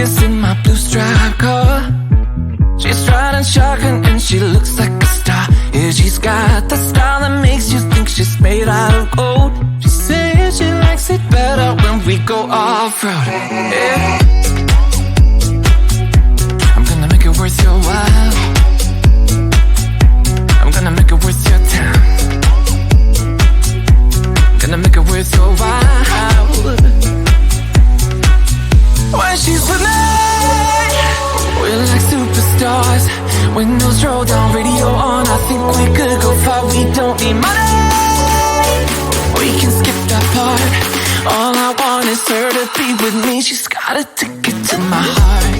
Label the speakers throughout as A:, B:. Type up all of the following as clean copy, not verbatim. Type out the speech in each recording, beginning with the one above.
A: Vegas in my blue striped car. She's riding shotgun and she looks like a star. Yeah, she's got the style that makes you think she's made out of gold. She says she likes it better when we go off-road. Yeah. I'm gonna make it worth your while. I'm gonna make it worth your time. Gonna make it worth your while. When she's with me, we're like superstars. Windows roll down, radio on. I think we could go far. We don't need money. We can skip that part. All I want is her to be with me. She's got a ticket to my heart.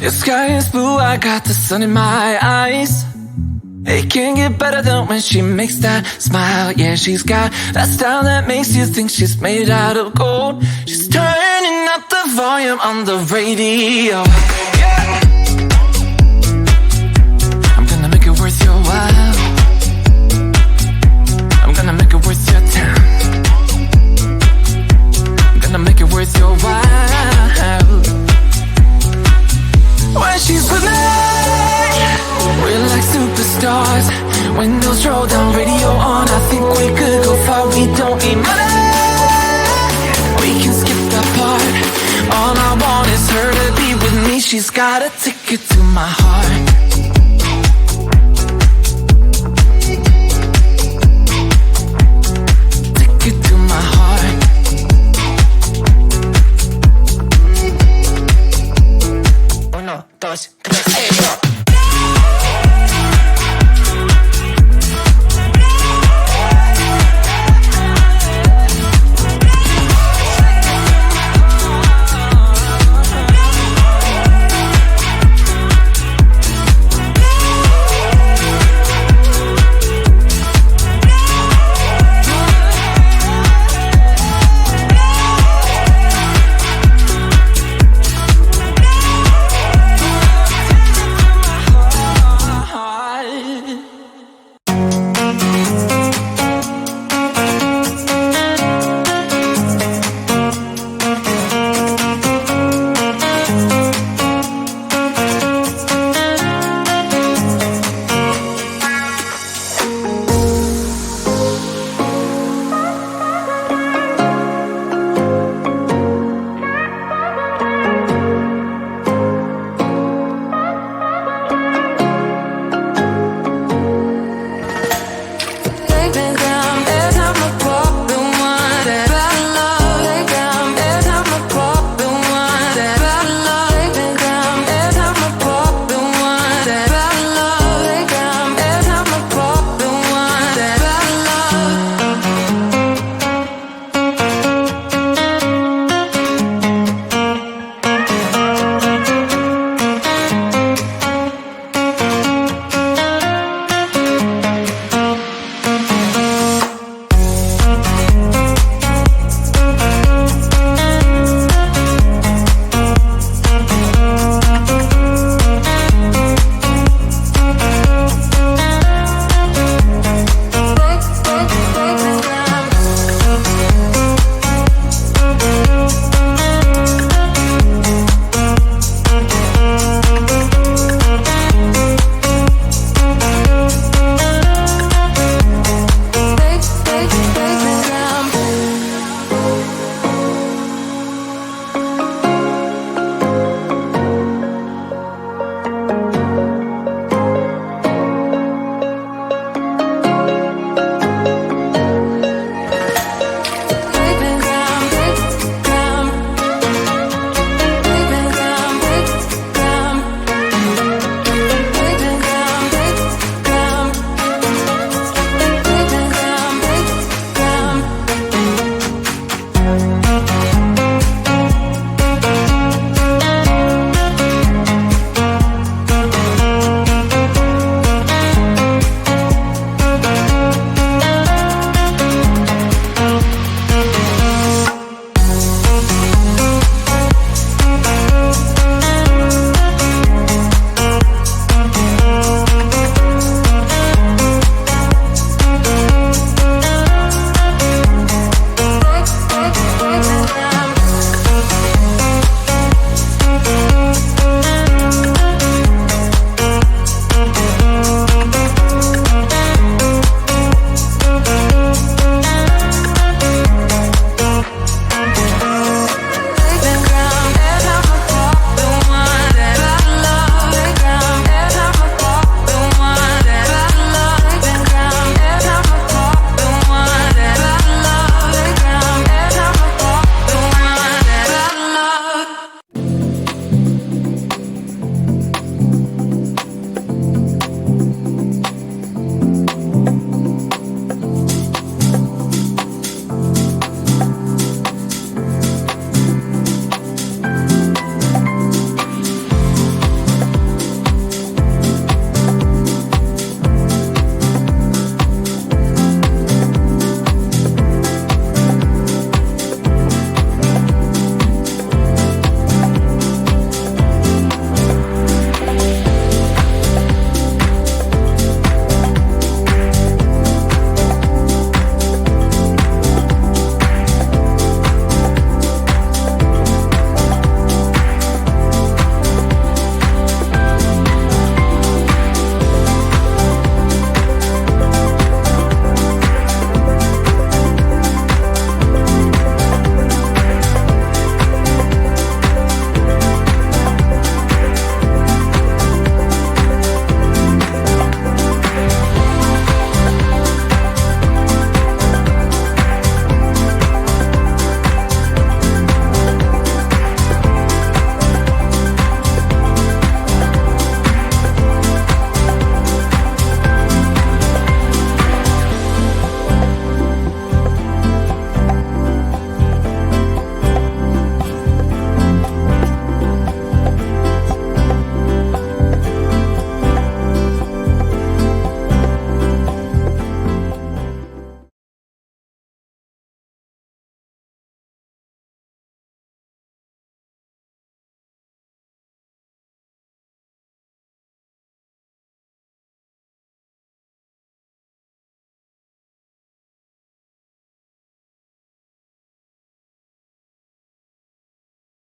A: The sky is blue, I got the sun in my eyes. It can't get better than when she makes that smile. Yeah, she's got that style that makes you think she's made out of gold. She's turning up the volume on the radio. Yeah. I'm gonna make it worth your while. I'm gonna make it worth your time. I'm gonna make it worth your while. When she's with me, we're like superstars. Windows roll down, radio on. I think we could go far. We don't need money. We can skip that part. All I want is her to be with me. She's got a ticket to my heart.